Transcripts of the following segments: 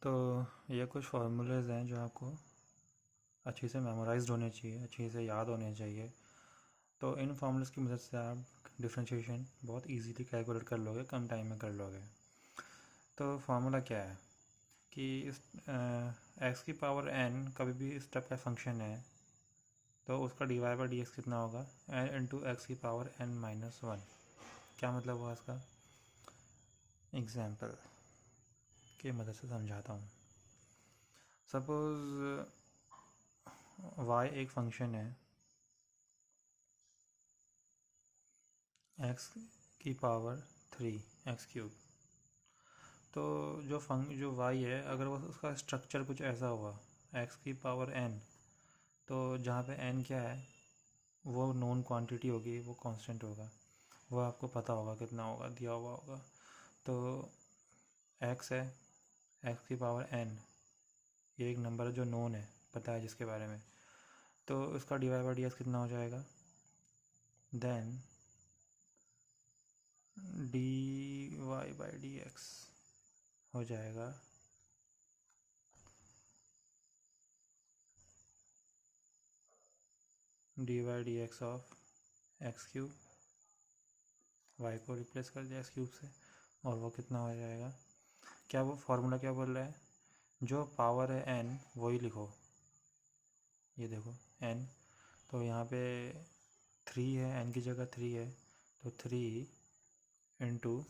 तो ये कुछ फार्मूलेज हैं जो आपको अच्छे से मेमोराइज्ड होने चाहिए, अच्छे से याद होने चाहिए। तो इन फार्मूलेज की मदद से आप डिफरेंशिएशन बहुत इजीली कैलकुलेट कर लोगे, कम टाइम में कर लोगे। तो फार्मूला क्या है कि इस एक्स की पावर एन कभी भी इस टाइप का फंक्शन है तो उसका d Y by D x कितना होगा, एन इंटू एक्स की पावर एन माइनस वन। क्या मतलब हुआ इसका? एग्जाम्पल की मदद से समझाता हूँ। सपोज़ y एक फंक्शन है x की पावर 3 एक्स क्यूब। तो जो y है, अगर वो उसका स्ट्रक्चर कुछ ऐसा हुआ x की पावर n, तो जहाँ पे n क्या है वो नोन क्वांटिटी होगी, वो कांस्टेंट होगा, वो आपको पता होगा कितना होगा, दिया हुआ होगा। तो x है, x की पावर n, ये एक नंबर है जो नोन है, पता है जिसके बारे में। तो इसका d Y by D x कितना हो जाएगा? Then D Y by D x हो जाएगा D Y D x of x cube. Y को रिप्लेस कर दिया एक्स क्यूब से, और वो कितना हो जाएगा? क्या वो फार्मूला क्या बोल रहा है? जो पावर है एन वही लिखो। ये देखो एन, तो यहाँ पे 3 है, एन की जगह 3 है, तो 3 इंटू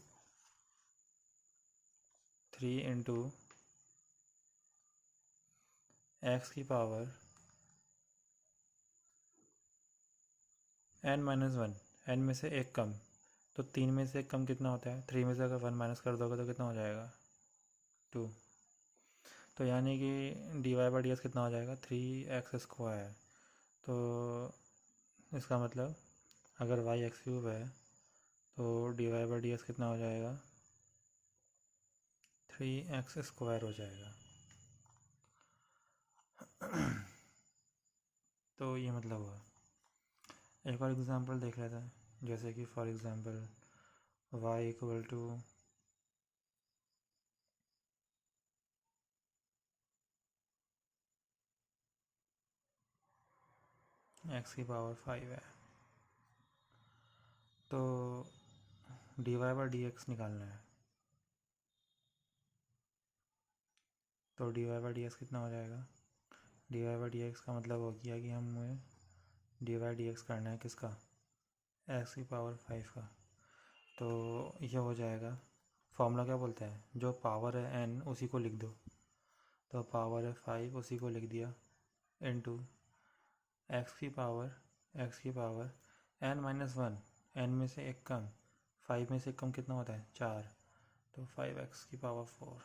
एक्स की power n minus one, n में से एक कम। तो 3 में से एक कम कितना होता है? 3 में से अगर 1 माइनस कर दोगे तो कितना हो जाएगा? 2। तो यानी कि d Y by D x कितना हो जाएगा? 3x²। तो इसका मतलब अगर y एक्स क्यूब है तो D Y by D x कितना हो जाएगा? 3x² हो जाएगा। तो ये मतलब हुआ। एक और एग्जांपल देख लेते हैं, जैसे कि for example y equal to x की पावर 5 है। तो D Y by D x निकालना है। तो D Y by D x कितना हो जाएगा? D Y by D x का मतलब हो गया कि हमें डी वाई डी एक्स करना है किसका? एक्स की पावर 5 का। तो ये हो जाएगा, फॉर्मूला क्या बोलता है? जो पावर है n उसी को लिख दो। तो पावर है 5, उसी को लिख दिया, इनटू एक्स की power n minus one, n में से एक कम, 5 में से एक कम कितना होता है? 4। तो 5x की पावर 4।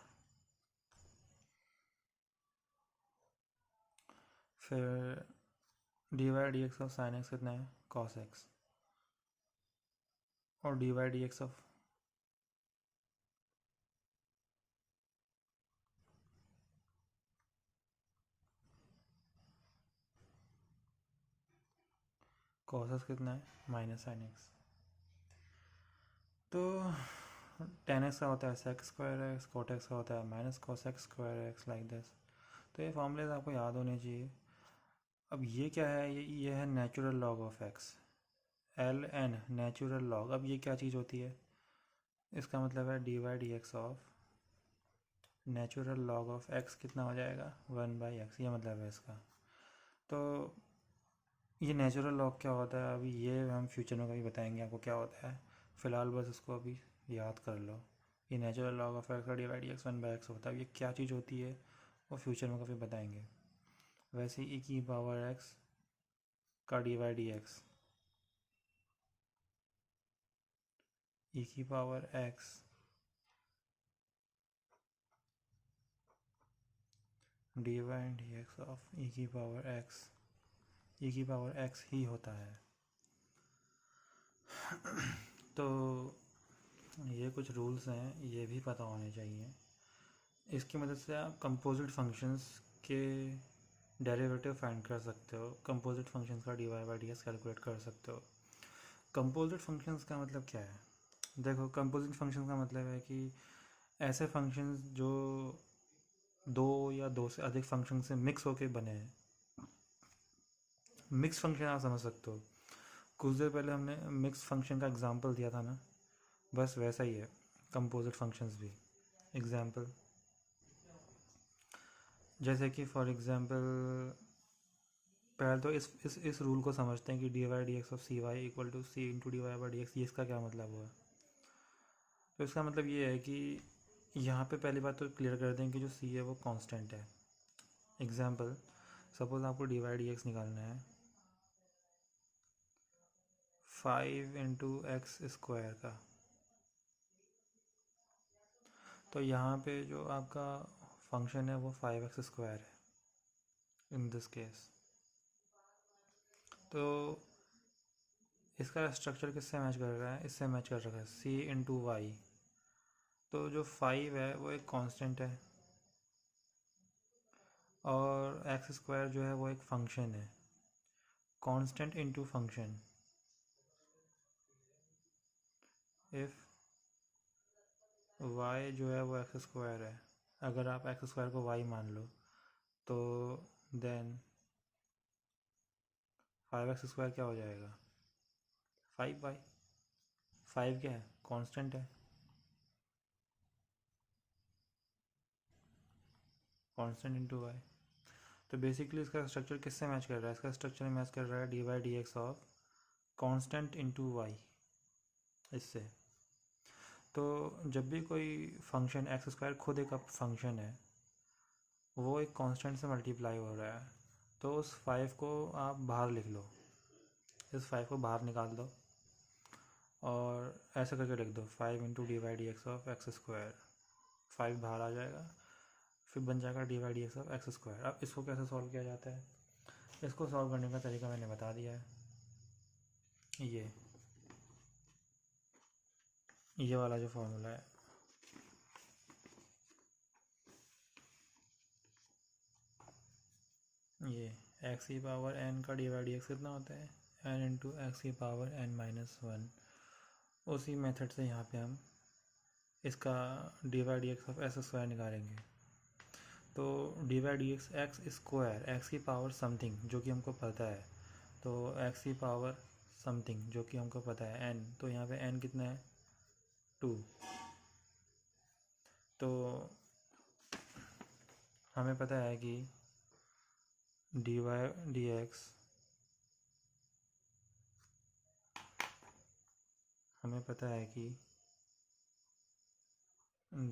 फिर D Y D x of sine x कितना है? Cos X. और D Y D x of cos x कितना है? Minus sine x. तो टेन एक्स का होता है sec square X, cot X का होता है minus cosec square X, like this. तो ये फॉर्मूलेज आपको याद होने चाहिए। अब ये क्या है? ये है natural log of x, L N natural log. अब ये क्या चीज़ होती है? इसका मतलब है d Y D x of natural log of x कितना हो जाएगा? 1/x। ये मतलब है इसका। तो ये नेचुरल लॉग क्या होता है, अभी ये हम फ्यूचर में कभी बताएंगे आपको क्या होता है। फ़िलहाल बस इसको अभी याद कर लो। ये नेचुरल लॉग ऑफ एक्स का D Y D x 1/x होता है। ये क्या चीज़ होती है वो फ्यूचर में कभी बताएंगे। वैसे ई की पावर एक्स का D Y D X, e की power X D Y D x of e की पावर एक्स, ई की पावर एक्स ही होता है। तो ये कुछ रूल्स हैं, ये भी पता होने चाहिए। इसकी मदद से आप कंपोजिट फंक्शंस के डेरिवेटिव फाइंड कर सकते हो, कंपोजिट फंक्शंस का D Y by D x calculate कर सकते हो। कंपोजिट फंक्शंस का मतलब क्या है? देखो, कंपोजिट फंक्शंस का मतलब है कि ऐसे फंक्शंस जो दो या दो से अधिक फंक्शन से मिक्स होके बने हैं। मिक्स फंक्शन आप समझ सकते हो, कुछ देर पहले हमने मिक्स फंक्शन का एग्जांपल दिया था ना, बस वैसा ही है कंपोजिट फंक्शंस भी। एग्जांपल जैसे कि फॉर एग्जांपल पहले तो इस रूल को समझते हैं कि d Y D x of c y equal to c into d Y by D x, ये इसका क्या मतलब हुआ। तो इसका मतलब ये है कि यहाँ पे पहली बात तो क्लियर कर दें कि जो सी है वो कांस्टेंट है। एग्जांपल सपोज आपको डी वाई डी एक्स निकालना है 5 इंटू एक्स स्क्वायर का, तो यहाँ पे जो आपका फंक्शन है वो 5x² है इन दिस केस। तो इसका स्ट्रक्चर किससे मैच कर रहा है, इससे मैच कर रहा है c इंटू वाई। तो जो 5 है वो एक कांस्टेंट है और x² जो है वो एक फंक्शन है। Constant into function, if y जो है वो x² है, अगर आप x² को y मान लो तो देन 5x² क्या हो जाएगा 5y। 5 क्या है, कांस्टेंट है, कांस्टेंट इंटू वाई। तो बेसिकली इसका स्ट्रक्चर किससे मैच कर रहा है, इसका स्ट्रक्चर मैच कर रहा है d Y D x of constant into y इससे। तो जब भी कोई फंक्शन x² खुद एक फंक्शन है, वो एक कांस्टेंट से मल्टीप्लाई हो रहा है, तो उस 5 को आप बाहर लिख लो, इस 5 को बाहर निकाल दो और ऐसा करके लिख दो 5 into d Y D x of x²। 5 बाहर आ जाएगा, फिर बन जाएगा D Y D x of x²। अब इसको कैसे सॉल्व किया जाता है, इसको सॉल्व करने का तरीका मैंने बता दिया है। ये वाला जो फॉर्मूला है, ये एक्स की पावर n का डी वाई डी एक्स कितना होता है n इंटू एक्स की पावर n-1। उसी मेथड से यहाँ पे हम इसका d Y D x of x² निकालेंगे। तो D Y D x x square, x की पावर समथिंग जो कि हमको पता है, तो एक्स की पावर समथिंग जो कि हमको पता है n, तो यहाँ पे n कितना है 2। तो हमें पता है कि डी वाई डी एक्स, हमें पता है कि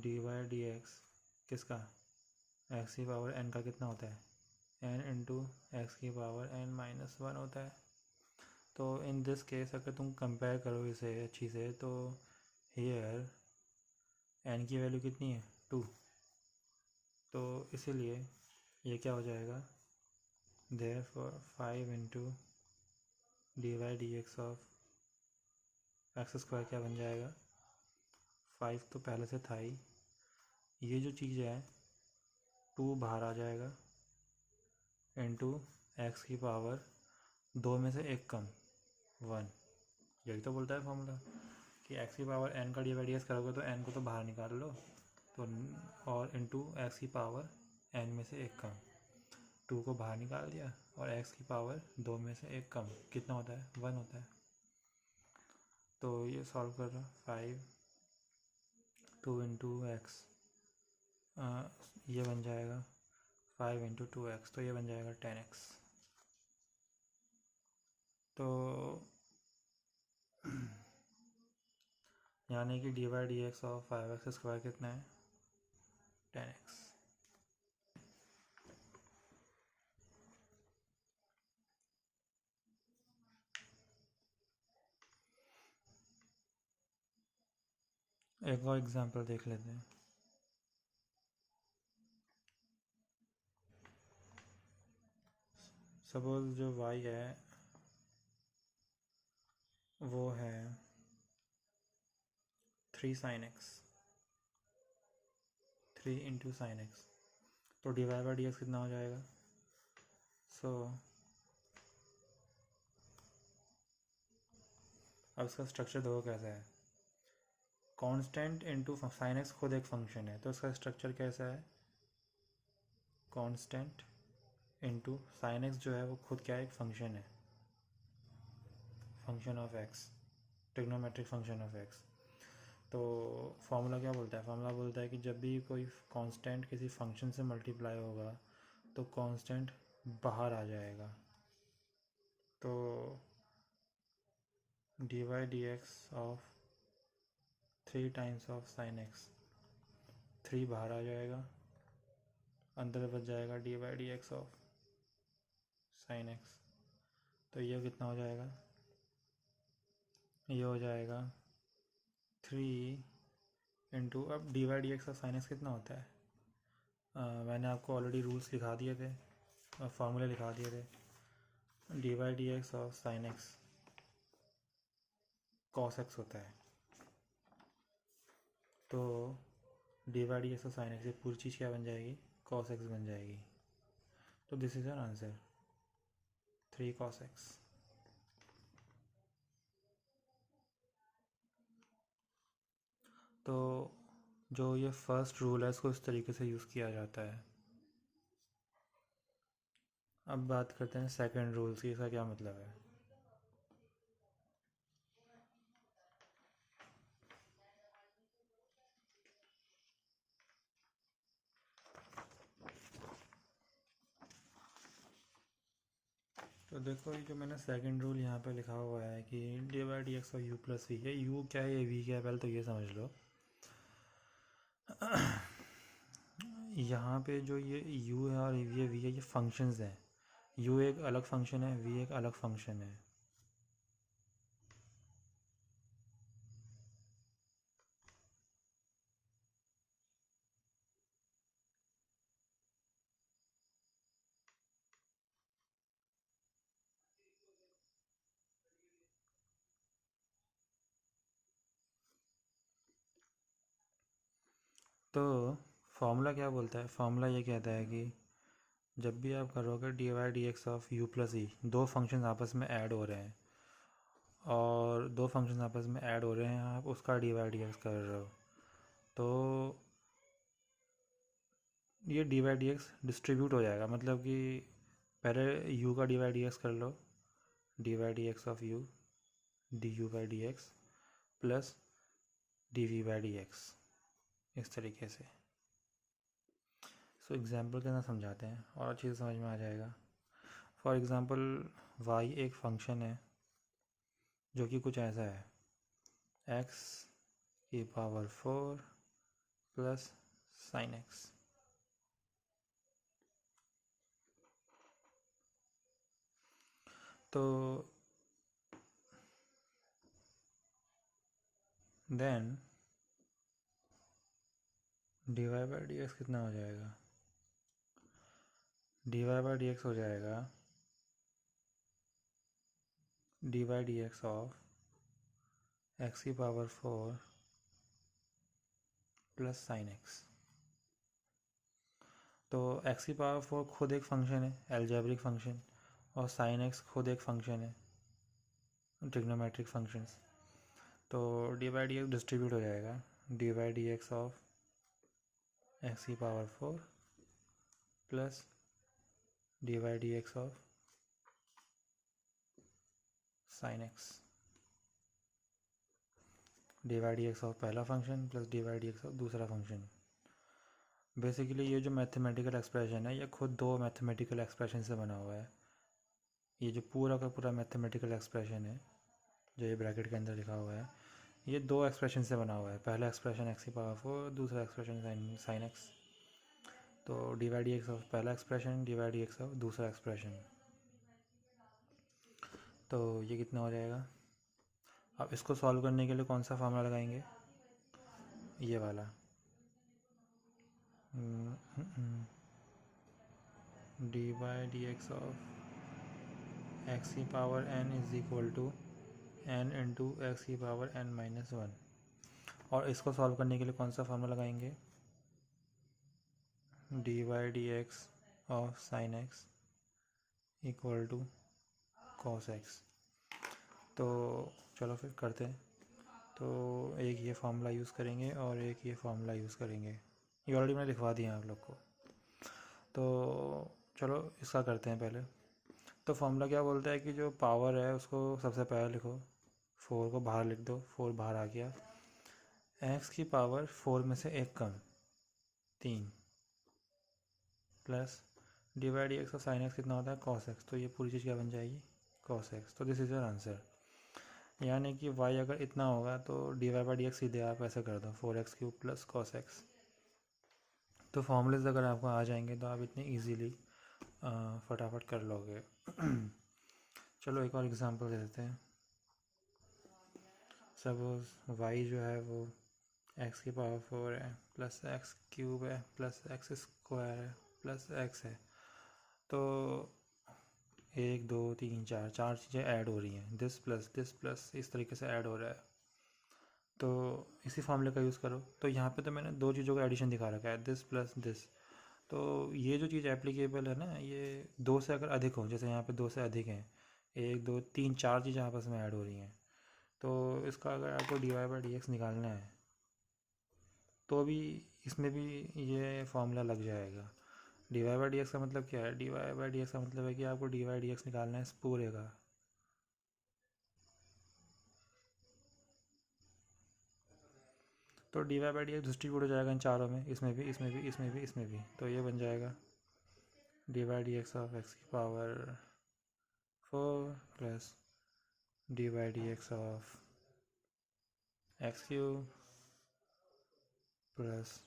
डी वाई डी एक्स किसका, एक्स की पावर n का कितना होता है n इंटू एक्स की पावर n-1 होता है। तो इन दिस केस अगर तुम कंपेयर करो इसे अच्छी से, तो हेयर n की वैल्यू कितनी है 2, तो इसीलिए ये क्या हो जाएगा therefore 5 into d Y D x of x² क्या बन जाएगा 5 तो पहले से था ही, ये जो चीज़ है 2 बाहर आ जाएगा इंटू एक्स की पावर 2 में से 1 कम 1। यही तो बोलता है फॉर्मूला कि एक्स की पावर n का डी वाई डी एक्स करोगे तो n को तो बाहर निकाल लो, तो और इंटू एक्स की पावर n में से 1 कम, 2 को बाहर निकाल दिया और x की पावर 2 में से 1 कम कितना होता है 1 होता है। तो ये सॉल्व कर रहा 5 2 इंटू एक्स, ये बन जाएगा 5 इंटू 2x, तो ये बन जाएगा 10x। तो यानी कि d Y D x of 5x² कितना है 10x। एक और एग्जांपल देख लेते हैं। सपोज जो y है वो है 3 sin x, 3 into sine x, तो D Y by D x कितना हो जाएगा। सो अब इसका स्ट्रक्चर देखो कैसा है, कांस्टेंट इंटू साइन एक्स खुद एक फंक्शन है, तो इसका स्ट्रक्चर कैसा है कांस्टेंट इनटू साइन एक्स जो है वो खुद क्या है, एक फंक्शन है, function of x, trigonometric function of x. तो फॉर्मूला क्या बोलता है, फॉर्मूला बोलता है कि जब भी कोई कांस्टेंट किसी फंक्शन से मल्टीप्लाई होगा तो कांस्टेंट बाहर आ जाएगा। तो D Y D x of 3 times of sine x, 3 बाहर आ जाएगा, अंदर बच जाएगा D Y D x of sine x. तो ये कितना हो जाएगा, ये हो जाएगा 3 इंटू, अब d Y D x of sine x कितना होता है, मैंने आपको ऑलरेडी रूल्स लिखा दिए थे और फार्मूले लिखा दिए थे। D Y D x of sine x cos x होता है। तो D Y D x of sine x, ये पूरी चीज़ क्या बन जाएगी, कॉस एक्स बन जाएगी। तो this is our answer, 3 cos x. तो जो ये फर्स्ट रूल है इसको इस तरीके से यूज़ किया जाता है। अब बात करते हैं सेकंड रूल की, इसका क्या मतलब है। तो देखो ये जो मैंने सेकंड रूल यहाँ पे लिखा हुआ है कि डी वाई डी एक्स और यू प्लस वी है, यू क्या है, ये वी क्या है, पहले तो ये समझ लो। यहाँ पे जो ये u है और ये v है, ये फंक्शंस हैं। u एक अलग फंक्शन है, v एक अलग फंक्शन है। तो फॉर्मूला क्या बोलता है, फॉर्मूला ये कहता है कि जब भी आप करोगे D Y D x of U plus E, दो फंक्शन आपस में ऐड हो रहे हैं और दो फंक्शन आपस में ऐड हो रहे हैं, आप उसका डी वाई डी एक्स कर रहे हो, तो ये d Y D x distribute हो जाएगा। मतलब कि पहले u का डी वाई डी एक्स कर लो, D Y D x of u D U by D X plus D V by D X, इस तरीके से। सो एग्जाम्पल के साथ समझाते हैं और अच्छे से समझ में आ जाएगा। फॉर एग्ज़ाम्पल y एक फंक्शन है जो कि कुछ ऐसा है, x की पावर 4 प्लस साइन x। तो then D Y by D x कितना हो जाएगा, D Y by D x हो जाएगा D Y D x of x की पावर 4 प्लस साइन x। तो x की पावर 4 खुद एक फंक्शन है, एल्जेब्रिक फंक्शन, और साइन x खुद एक फंक्शन है, ट्रिग्नोमेट्रिक फंक्शंस। तो D by D x distribute हो जाएगा, D by D x of x की power 4 plus D by D x of sine x, D by D x of पहला function plus D by D x of दूसरा function. Basically ये जो mathematical expression है ये खुद दो mathematical expression से बना हुआ है। ये जो पूरा का पूरा मैथमेटिकल एक्सप्रेशन है जो ये ब्रैकेट के अंदर लिखा हुआ है, ये दो एक्सप्रेशन से बना हुआ है। पहला एक्सप्रेशन x की पावर 4, दूसरा एक्सप्रेशन साइन x। तो D Y D x of पहला expression, D Y D x of दूसरा एक्सप्रेशन। तो ये कितना हो जाएगा, अब इसको सॉल्व करने के लिए कौन सा फार्मूला लगाएंगे, ये वाला, D Y D x of X की power n is equal to n into x की पावर n माइनस 1। और इसको सॉल्व करने के लिए कौन सा फार्मूला लगाएंगे, d Y D x of sine x equal to cos x. तो चलो फिर करते हैं। तो एक ये फार्मूला यूज़ करेंगे और एक ये फार्मूला यूज़ करेंगे, ये ऑलरेडी मैंने लिखवा दिया आप लोग को। तो चलो इसका करते हैं पहले। तो फॉर्मूला क्या बोलता है कि जो पावर है उसको सबसे पहले लिखो, 4 को बाहर लिख दो, 4 बाहर आ गया, एक्स की पावर 4 में से एक कम 3 प्लस डिवाइड एक्स का साइन एक्स कितना होता है कॉस एक्स, तो ये पूरी चीज़ क्या बन जाएगी कॉस एक्स। तो दिस इज़ योर आंसर। यानी कि y अगर इतना होगा तो D Y by D x सीधे आप ऐसे कर दो 4x³ प्लस कॉस एक्स। तो फॉर्मूलेज अगर आपको आ जाएंगे तो आप इतने इजीली फटाफट कर लोगे। चलो एक और एग्जांपल दे देते हैं। सपोज y जो है वो x की पावर 4 है प्लस x³ है प्लस x² है प्लस x है। तो 1 2 3 4 चीज़ें ऐड हो रही हैं, दिस प्लस इस तरीके से ऐड हो रहा है। तो इसी फॉर्मूले का यूज़ करो। तो यहाँ पे तो मैंने दो चीज़ों का एडिशन दिखा रखा है, दिस प्लस दिस। तो ये जो चीज़ एप्लीकेबल है ना, ये दो से अगर अधिक हो, जैसे यहाँ पे दो से अधिक हैं, 1 2 3 4 चीज़ें आपस में ऐड हो रही हैं, तो इसका अगर आपको d Y by D x निकालना है तो भी इसमें भी ये फॉर्मूला लग जाएगा। D Y by D x का मतलब क्या है, d Y by D x का मतलब है कि आपको डी वाई डी एक्स निकालना है इस पूरे का। तो D Y by D x distribute हो जाएगा इन चारों में, इसमें भी इसमें भी इसमें भी इसमें भी। तो ये बन जाएगा D Y D x of X की power 4 plus D Y D x of x³ plus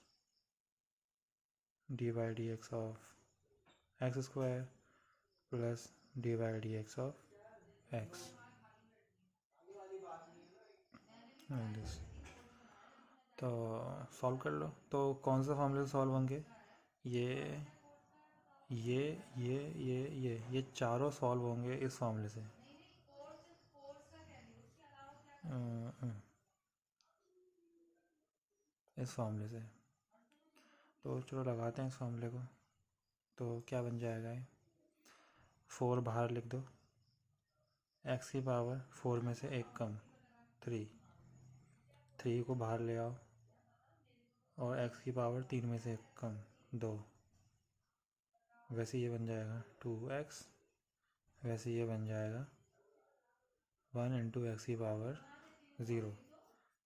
D Y D x of x² plus D Y D x of x। तो सॉल्व कर लो। तो कौन सा फॉर्मूले से सॉल्व होंगे, ये ये ये ये चारों सॉल्व होंगे इस फॉर्मूले से। इस फॉर्मूले से। तो चलो लगाते हैं इस फॉर्मूले को। तो क्या बन जाएगा ये, 4 बाहर लिख दो, x की पावर 4 में से एक कम 3 को बाहर ले आओ, और x की पावर 3 में से एक कम 2। वैसे ये बन जाएगा 2x, वैसे ये बन जाएगा 1 इंटू एक्स की पावर 0।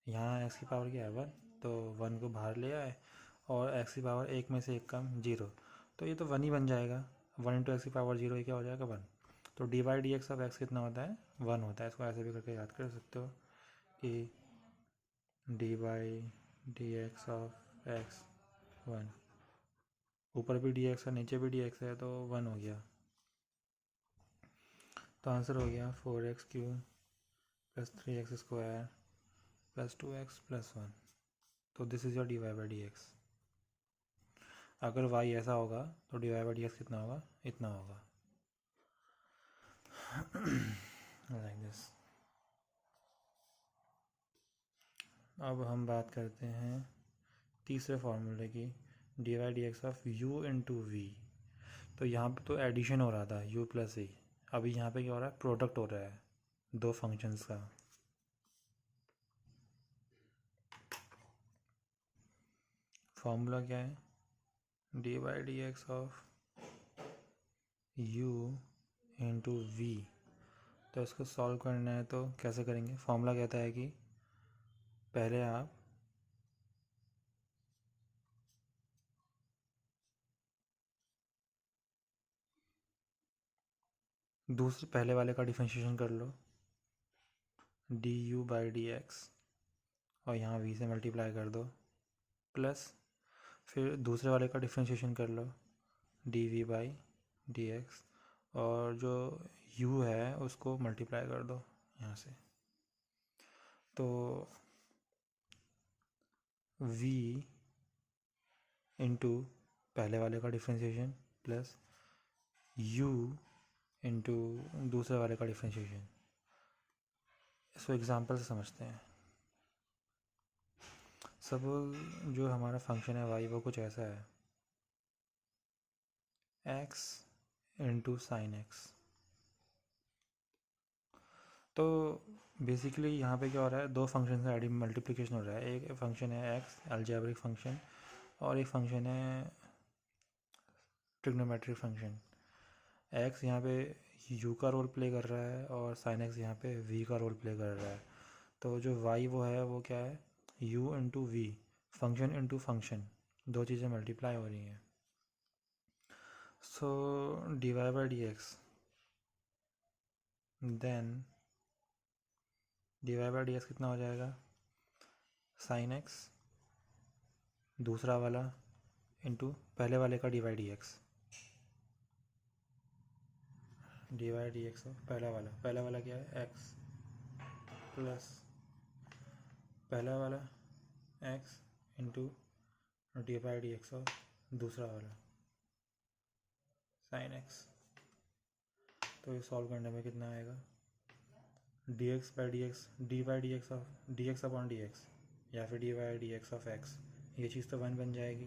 यहाँ x की पावर क्या है 1, तो 1 को बाहर ले आए, और x की पावर 1 में से एक कम 0, तो ये तो 1 ही बन जाएगा। 1 इंटू एक्स की पावर 0 ये क्या हो जाएगा 1। तो D Y D x of x कितना होता है 1 होता है। इसको ऐसे भी करके याद कर सकते हो कि d Y D x of x 1, ऊपर भी डी एक्स है नीचे भी डी एक्स है, तो 1 हो गया। तो आंसर हो गया 4x³ plus 3x² plus 2x plus 1। तो this is your d Y by D x. अगर y ऐसा होगा तो D Y by D x कितना होगा, इतना होगा, लाइक दिस। अब हम बात करते हैं तीसरे फार्मूले की, d Y D x of u into v. तो यहाँ पे तो एडिशन हो रहा था u प्लस e, अभी यहाँ पे क्या हो रहा है प्रोडक्ट हो रहा है दो फंक्शंस का। फॉर्मूला क्या है, d Y D x of u into v. तो इसको सॉल्व करना है तो कैसे करेंगे, फॉर्मूला कहता है कि पहले आप दूसरे पहले वाले का डिफरेंशिएशन कर लो, D U by D x, और यहाँ v से मल्टीप्लाई कर दो, प्लस फिर दूसरे वाले का डिफरेंशिएशन कर लो, D V by D x, और जो u है उसको मल्टीप्लाई कर दो यहाँ से। तो v इंटू पहले वाले का डिफरेंशिएशन प्लस u इंटू दूसरे वाले का डिफरेंशिएशन। इसको एग्जांपल से समझते हैं। सपोज जो हमारा फंक्शन है y वो कुछ ऐसा है, x इंटू साइन एक्स। तो बेसिकली यहाँ पे क्या हो रहा है, दो फंक्शन का एडिंग मल्टीप्लिकेशन हो रहा है। एक फंक्शन है x अलजेब्रिक फंक्शन, और एक फंक्शन है ट्रिग्नोमेट्रिक फंक्शन। एक्स यहाँ पे यू का रोल प्ले कर रहा है और साइन एक्स यहाँ पे वी का रोल प्ले कर रहा है। तो जो वाई वो है वो क्या है, u into V, function into function, दो चीज़ें मल्टीप्लाई हो रही हैं। So D Y by D X, then D Y by D x कितना हो जाएगा, साइन एक्स दूसरा वाला इंटू पहले वाले का D Y D x, D Y D x पहला वाला क्या है एक्स, प्लस पहला वाला x into d Y D x और दूसरा वाला साइन एक्स। तो ये सॉल्व करने में कितना आएगा, d x by D x, D Y D x of d x upon d x, या फिर D Y D x of x, ये चीज़ तो 1 बन जाएगी।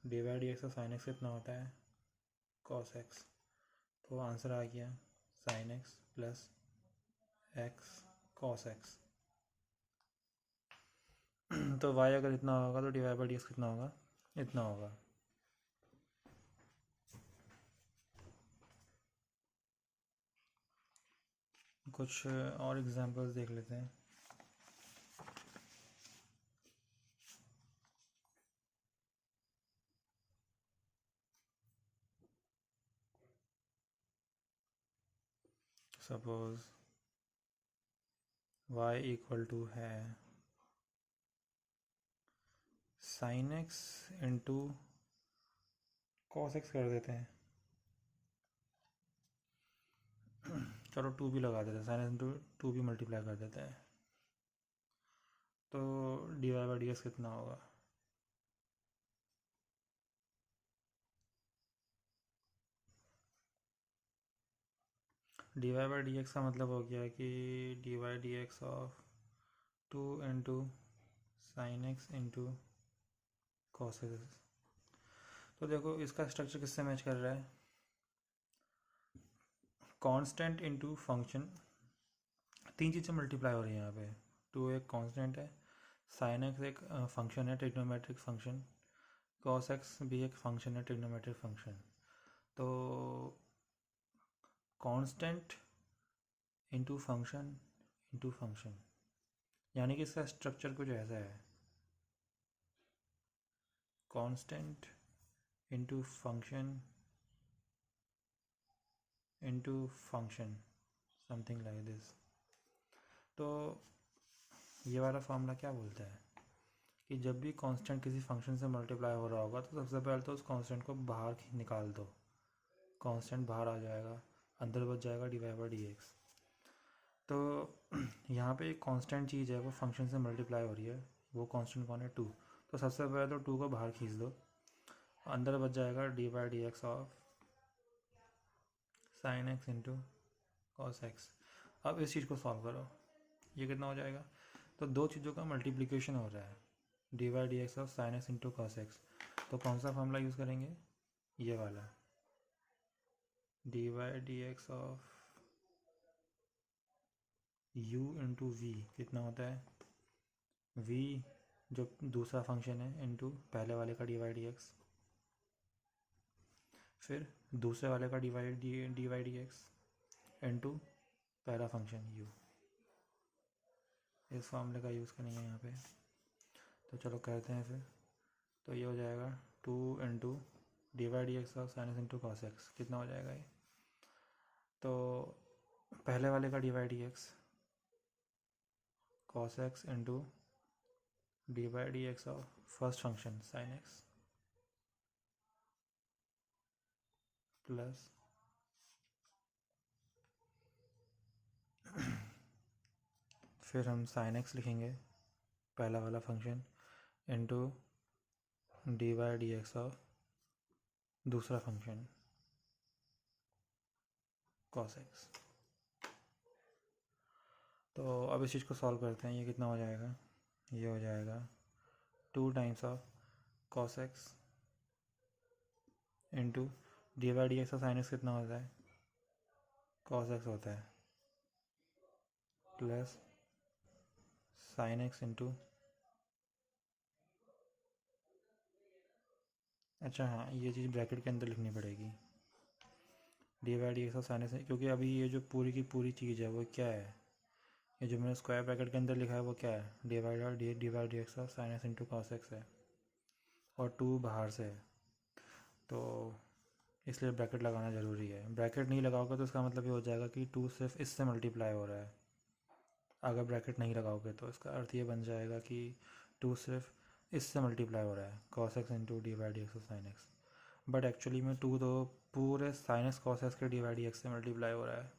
D Y D x of sine x कितना होता है, कॉस एक्स। तो आंसर आ गया sine x plus x cos x. तो y अगर इतना होगा तो D Y by D x कितना होगा, इतना होगा। कुछ और एग्जांपल्स देख लेते हैं। सपोज y इक्वल टू है sign x into cos x कर देते हैं। चलो 2 भी लगा देते हैं, साइन एक्स इंटू 2 भी मल्टीप्लाई कर देते हैं। तो D Y by D x कितना होगा, d Y by D x का मतलब हो गया कि d Y D x of 2 into sine x into cos x. तो देखो इसका स्ट्रक्चर किससे मैच कर रहा है, कांस्टेंट इंटू फंक्शन, तीन चीज़ें मल्टीप्लाई हो रही हैं यहाँ पे। 2 एक कांस्टेंट है, साइन एक्स एक फंक्शन है ट्रिग्नोमेट्रिक फंक्शन, कॉस एक्स भी एक फंक्शन है ट्रिग्नोमेट्रिक फंक्शन। तो कांस्टेंट इंटू फंक्शन, यानी कि इसका स्ट्रक्चर कुछ ऐसा है, constant into function something like this. तो ये वाला फॉर्मूला क्या बोलता है कि जब भी कांस्टेंट किसी फंक्शन से मल्टीप्लाई हो रहा होगा तो सबसे पहले तो उस कांस्टेंट को बाहर निकाल दो, कांस्टेंट बाहर आ जाएगा, अंदर बच जाएगा D Y by D x. तो यहाँ पे एक कांस्टेंट चीज़ है वो फंक्शन से मल्टीप्लाई हो रही है, वो कांस्टेंट कौन है 2। तो सबसे पहले तो 2 को बाहर खींच दो, अंदर बच जाएगा D by D x of sine x into cos x. अब इस चीज़ को सॉल्व करो, ये कितना हो जाएगा, तो दो चीज़ों का मल्टीप्लिकेशन हो रहा है, d Y D x of sine x into cos x. तो कौन सा फॉर्मूला यूज़ करेंगे, ये वाला, D Y D x of u into v कितना होता है, v जो दूसरा फंक्शन है इंटू पहले वाले का डी वाई डी एक्स, फिर दूसरे वाले का D Y D x into पहला फंक्शन u। इस फॉर्मूले का यूज़ करेंगे यहाँ पे। तो चलो करते हैं फिर। तो ये हो जाएगा 2 into d Y D x of sine x into cos x, कितना हो जाएगा ये, तो पहले वाले का D Y D x cos x into d Y D x of first function sine x plus फिर हम साइन एक्स लिखेंगे पहला वाला function into d Y D x of दूसरा फंक्शन कॉस एक्स। तो अब इस चीज़ को सॉल्व करते हैं, ये कितना हो जाएगा, ये हो जाएगा 2 times of cos x into d Y D x of sine x कितना होता है, कॉस एक्स होता है, प्लस साइन एक्स इंटू अच्छा हाँ, ये चीज़ ब्रैकेट के अंदर लिखनी पड़ेगी, D by D x of sine x, क्योंकि अभी ये जो पूरी की पूरी चीज़ है वो क्या है, ये जो मैंने स्क्वायर ब्रैकेट के अंदर लिखा है वो क्या है, D by D x of sine x into cos x है, और टू बाहर से है, तो इसलिए ब्रैकेट लगाना ज़रूरी है। ब्रैकेट नहीं लगाओगे तो इसका मतलब ये हो जाएगा कि टू सिर्फ इससे मल्टीप्लाई हो रहा है। अगर ब्रैकेट नहीं लगाओगे तो इसका अर्थ ये बन जाएगा कि टू सिर्फ इससे मल्टीप्लाई हो रहा है, cos x into D by D x sine x, but actually में टू तो पूरे साइन एक्स कॉस एक्स के डी बाई डी एक्स से मल्टीप्लाई हो रहा है,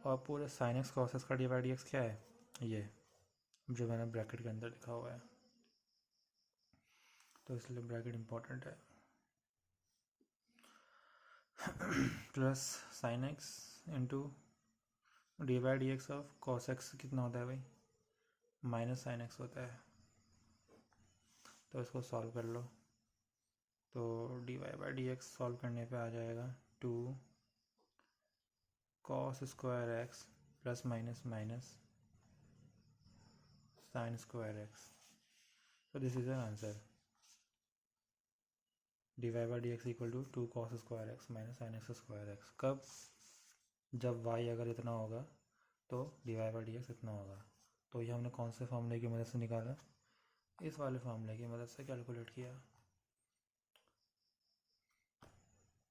और पूरे साइन एक्स कॉस एक्स का डी बाई डी एक्स क्या है, ये जो मैंने ब्रैकेट के अंदर लिखा हुआ है, तो इसलिए ब्रैकेट इंपॉर्टेंट है। Plus sign x into D by D x of cos x कितना होता है भाई, माइनस साइन एक्स होता है, तो इसको सॉल्व कर लो, तो D Y by D X solve करने पे आ जाएगा two cos square X plus minus minus sine square X, तो this is an answer, D Y by D X equal to two cos square X minus sine X square X, कब, जब Y अगर इतना होगा तो D Y by D X इतना होगा। तो ये हमने कौन से फॉर्मूले की मदद से निकाला, इस वाले फॉर्मूले की मदद से कैलकुलेट किया।